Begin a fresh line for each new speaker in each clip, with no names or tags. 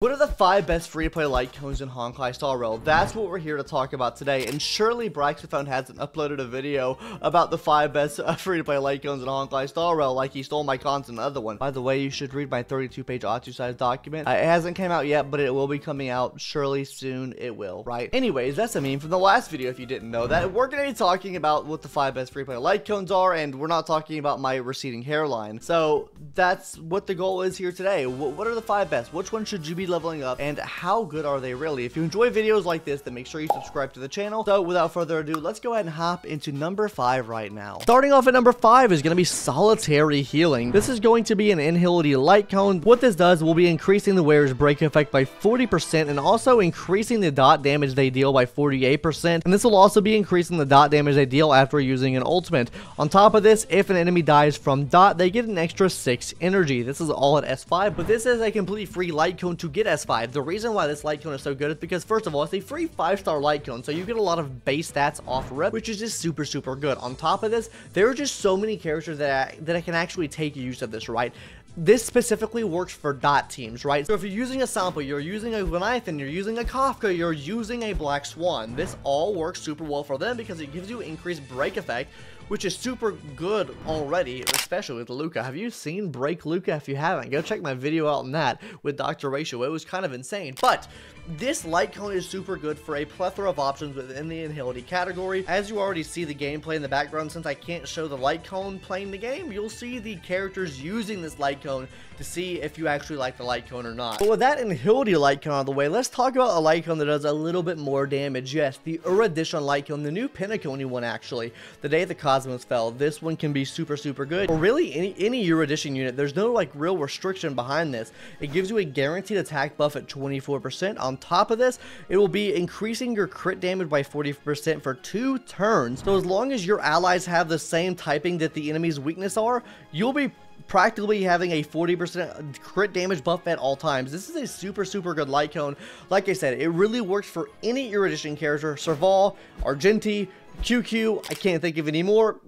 What are the 5 best free-to-play light cones in Honkai Star Rail? That's what we're here to talk about today, and surely Braxophone hasn't uploaded a video about the 5 best free-to-play light cones in Honkai Star Rail like he stole my content in the other one. By the way, you should read my 32-page Atsu-size document. It hasn't come out yet, but it will be coming out surely soon. It will, right? Anyways, that's a meme from the last video if you didn't know that. We're going to be talking about what the 5 best free-to-play light cones are, and we're not talking about my receding hairline. So that's what the goal is here today. What are the 5 best? Which one should you be leveling up, and how good are they really? If you enjoy videos like this, then make sure you subscribe to the channel. So without further ado, let's go ahead and hop into number 5 right now. Starting off at number 5 is going to be Solitary Healing. This is going to be an inhility light cone. What this does will be increasing the wearer's break effect by 40% and also increasing the dot damage they deal by 48%, and this will also be increasing the dot damage they deal after using an ultimate. On top of this, if an enemy dies from dot, they get an extra 6 energy. This is all at S5, but this is a completely free light cone to get S5. The reason why this light cone is so good is because, first of all, it's a free 5-star light cone, so you get a lot of base stats off rip, which is just super good. On top of this, there are just so many characters that I can actually take use of this, right? This specifically works for dot teams, right? So if you're using a Sampo, you're using a Leviathan, you're using a Kafka, you're using a Black Swan, this all works super well for them because it gives you increased break effect, which is super good already, especially with Luca. Have you seen Break Luca? If you haven't, go check my video out on that with Dr. Ratio. It was kind of insane. But this light cone is super good for a plethora of options within the inhility category. As you already see the gameplay in the background, since I can't show the light cone playing the game, you'll see the characters using this light cone to see if you actually like the light cone or not. But with that inhility light cone out of the way, let's talk about a light cone that does a little bit more damage. Yes, the Erudition light cone, the new Penacony one actually. The day the Cosmos fell, this one can be super good. Or really any Erudition unit, there's no like real restriction behind this. It gives you a guaranteed attack buff at 24%. On top of this, it will be increasing your crit damage by 40% for 2 turns. So as long as your allies have the same typing that the enemy's weakness are, you'll be practically having a 40% crit damage buff at all times. This is a super good light cone. Like I said, it really works for any Erudition character. Serval, Argenti, QQ, I can't think of any more.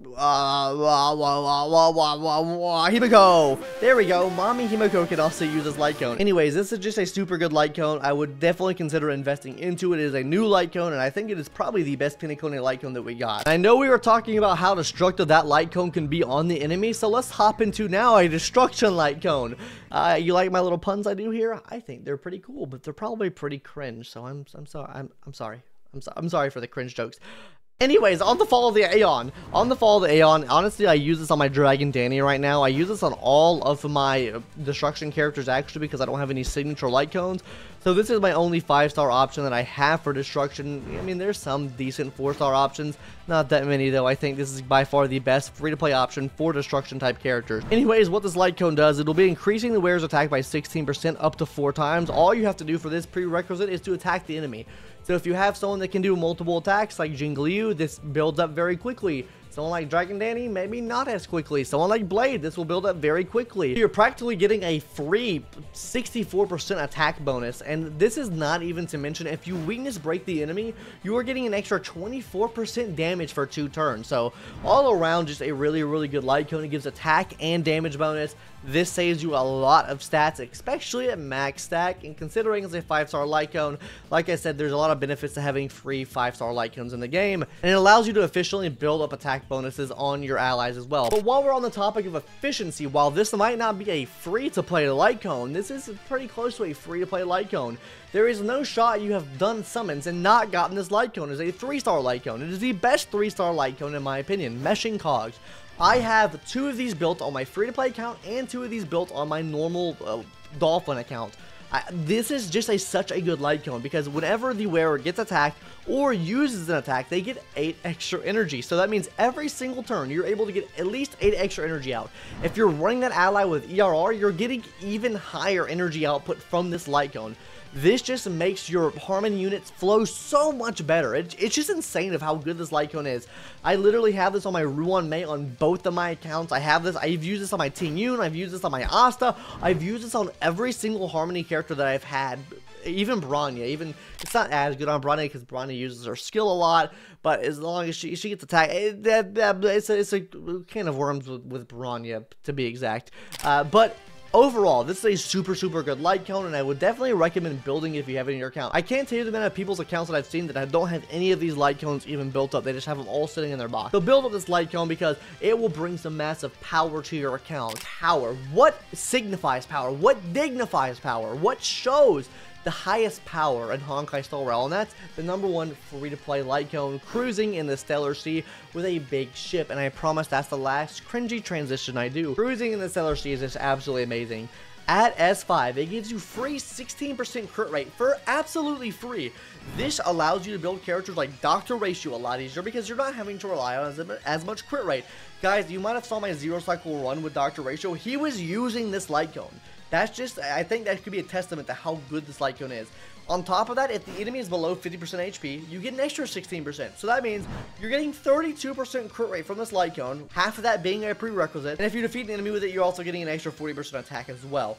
Himiko. There we go. Mommy Himiko can also use this light cone. Anyways, this is just a super good light cone. I would definitely consider investing into it. It is a new light cone, and I think it is probably the best Penacony light cone that we got. And I know we were talking about how destructive that light cone can be on the enemy, so let's hop into now a destruction light cone. You like my little puns I do here? I think they're pretty cool, but they're probably pretty cringe. So I'm sorry. I'm sorry for the cringe jokes. Anyways, on the fall of the Aeon. Honestly, I use this on my Dragon Danny right now. I use this on all of my destruction characters actually because I don't have any signature light cones. So this is my only 5-star option that I have for destruction. I mean, there's some decent 4-star options. Not that many though. I think this is by far the best free-to-play option for destruction type characters. Anyways, what this light cone does, it'll be increasing the wearer's attack by 16% up to 4 times. All you have to do for this prerequisite is to attack the enemy. So if you have someone that can do multiple attacks like Jingliu, this builds up very quickly. Someone like Dragon Danny, maybe not as quickly. Someone like Blade, this will build up very quickly. You're practically getting a free 64% attack bonus, and this is not even to mention if you weakness break the enemy, you are getting an extra 24% damage for 2 turns. So all around, just a really good light cone. It gives attack and damage bonus. This saves you a lot of stats, especially at max stack, and considering it's a 5-star light cone, like I said, there's a lot of benefits to having free 5-star light cones in the game, and it allows you to efficiently build up attack bonuses on your allies as well. But while we're on the topic of efficiency, while this might not be a free-to-play light cone, this is pretty close to a free-to-play light cone. There is no shot you have done summons and not gotten this light cone. It is a 3-star light cone. It is the best 3-star light cone in my opinion. Meshing Cogs. I have 2 of these built on my free-to-play account and 2 of these built on my normal Dolphin account. This is just such a good light cone because whenever the wearer gets attacked or uses an attack, they get 8 extra energy. So that means every single turn, you're able to get at least 8 extra energy out. If you're running that ally with ERR, you're getting even higher energy output from this light cone. This just makes your Harmony units flow so much better. It's just insane of how good this light cone is. I literally have this on my Ruan Mei on both of my accounts. I've used this on my Ting Yun, I've used this on my Asta, I've used this on every single Harmony character that I've had. Even Bronya, it's not as good on Bronya because Bronya uses her skill a lot, but as long as she gets attacked, it's a can of worms with Bronya, to be exact. But Overall, this is a super good light cone, and I would definitely recommend building it if you have it in your account. I can't tell you the amount of people's accounts that I've seen that don't have any of these light cones even built up. They just have them all sitting in their box. So build up this light cone because it will bring some massive power to your account. Power. What signifies power? What dignifies power? What shows the highest power in Honkai Star Rail? And that's the #1 free-to-play light cone, cruising in the Stellar Sea with a big ship. And I promise that's the last cringy transition I do. Cruising in the Stellar Sea is just absolutely amazing. At S5, it gives you free 16% crit rate for absolutely free. This allows you to build characters like Dr. Ratio a lot easier because you're not having to rely on as much crit rate. Guys, you might have saw my 0-cycle run with Dr. Ratio. He was using this light cone. That's just, I think that could be a testament to how good this light cone is. On top of that, if the enemy is below 50% HP, you get an extra 16%. So that means you're getting 32% crit rate from this light cone, half of that being a prerequisite. And if you defeat an enemy with it, you're also getting an extra 40% attack as well.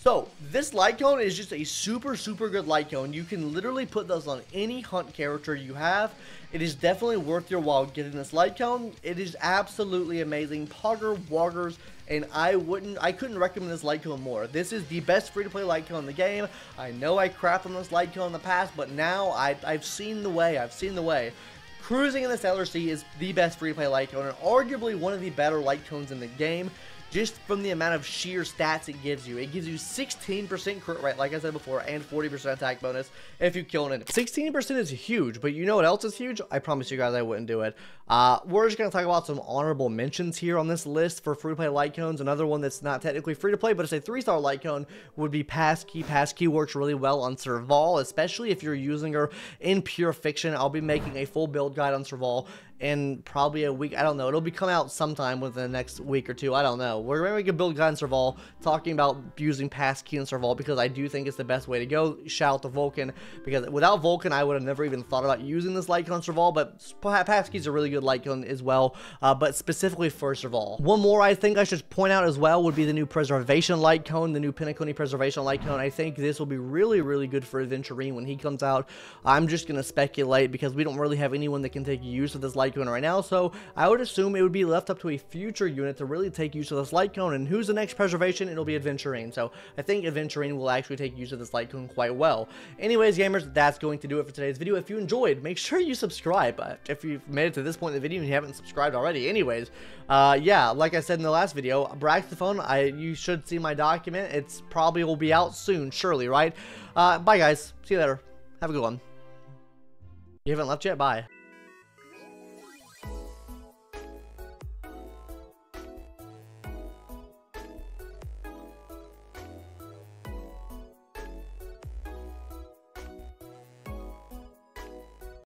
So, this light cone is just a super good light cone. You can literally put those on any hunt character you have. It is definitely worth your while getting this light cone. It is absolutely amazing. Coggers, and I couldn't recommend this light cone more. This is the best free-to-play light cone in the game. I know I crapped on this light cone in the past, but now I've seen the way. Cruising in the Stellar Sea is the best free-to-play light cone, and arguably one of the better light cones in the game. Just from the amount of sheer stats it gives you. It gives you 16% crit rate, like I said before, and 40% attack bonus if you kill an enemy. 16% is huge, but you know what else is huge? I promise you guys I wouldn't do it. We're just going to talk about some honorable mentions here on this list for free-to-play light cones. Another one that's not technically free-to-play, but it's a 3-star light cone would be Passkey. Passkey works really well on Serval, especially if you're using her in Pure Fiction. I'll be making a full build guide on Serval in probably a week. I don't know. It'll be come out sometime within the next week or two. I don't know. We're going to make a build guide on Serval talking about using Passkey and Serval because I do think it's the best way to go. Shout out to Vulcan, because without Vulcan, I would have never even thought about using this light cone Serval, but Passkey's a really good light cone as well, but specifically for Serval. One more I think I should point out as well would be the new Preservation light cone, the new Penacony Preservation light cone. I think this will be really good for Adventurine when he comes out. I'm just going to speculate because we don't really have anyone that can take use of this light cone right now, so I would assume it would be left up to a future unit to really take use of this light cone. And who's the next Preservation? It'll be Adventurine. So I think Adventurine will actually take use of this light cone quite well. Anyways, gamers, that's going to do it for today's video. If you enjoyed, make sure you subscribe. If you've made it to this point in the video and you haven't subscribed already. Anyways, yeah, like I said in the last video, Braxtophone, you should see my document. It's probably will be out soon, surely, right? Bye guys, see you later, have a good one. You haven't left yet? Bye.